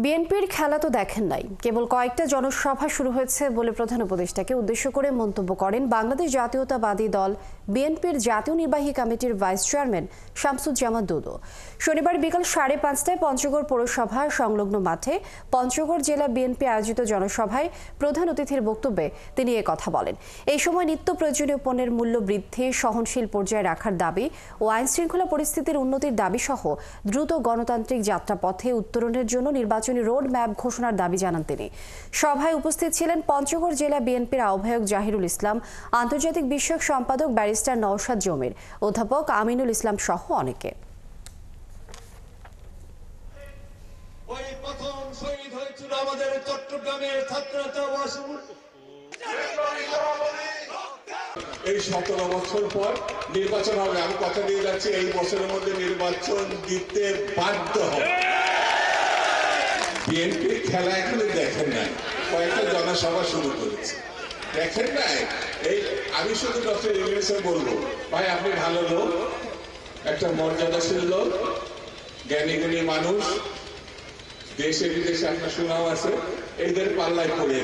বিএনপির খেলা তো দেখেন নাই, কেবল কয়েকটা জনসভা শুরু হয়েছে বলে প্রধান উপদেষ্টাকে উদ্দেশ্য করে মন্তব্য করেন বাংলাদেশ জাতীয়তাবাদী দল বিএনপির জাতীয় নির্বাহী কমিটির ভাইস চেয়ারম্যান শামসুজ্জামান দুদু। শনিবার বিকাল 5:30টায় পঞ্চগড় পৌরসভার সংলগ্ন মাঠে পঞ্চগড় জেলা বিএনপি আয়োজিত জনসভায় প্রধান অতিথির বক্তব্যে তিনি কথা বলেন। এই সময় নিত্য প্রয়োজনীয় পণ্যের মূল্য বৃদ্ধি সহনশীল পর্যায়ে রাখার দাবি ও আইন শৃঙ্খলা পরিস্থিতির উন্নতির দাবি সহ দ্রুত গণতান্ত্রিক যাত্রাপথে উত্তরণের জন্য নির্বাচনী রোড ম্যাপ ঘোষণার দাবি জানান তিনি। সভায় উপস্থিত ছিলেন পঞ্চগড় জেলা বিএনপির আহ্বায়ক জাহিরুল ইসলাম, আন্তর্জাতিক বিষয়ক সম্পাদক ব্যারিস্টার নওশাদ জমির, অধ্যাপক আমিনুল ইসলাম সহ অনেকে। আমাদের চট্টগ্রামের এই 17 বছর পর নির্বাচন হবে। আমি কথা দিয়ে যাচ্ছি, এই বছরের মধ্যে নির্বাচন দিতে বাধ্য হবে। বিএনপির খেলা এখনো দেখেন নাই, কয়েকটা জনসভা শুরু করেছে, দেখেন নাই। এই আমি শুধু ডক্টর ইউনূসকে বলবো, ভাই আপনি ভালো লোক, একটা মর্যাদাশীল লোক, জ্ঞানী গুণী মানুষ, দেশে বিদেশে আপনার সুনাম আছে, এদের পাল্লায় পড়ে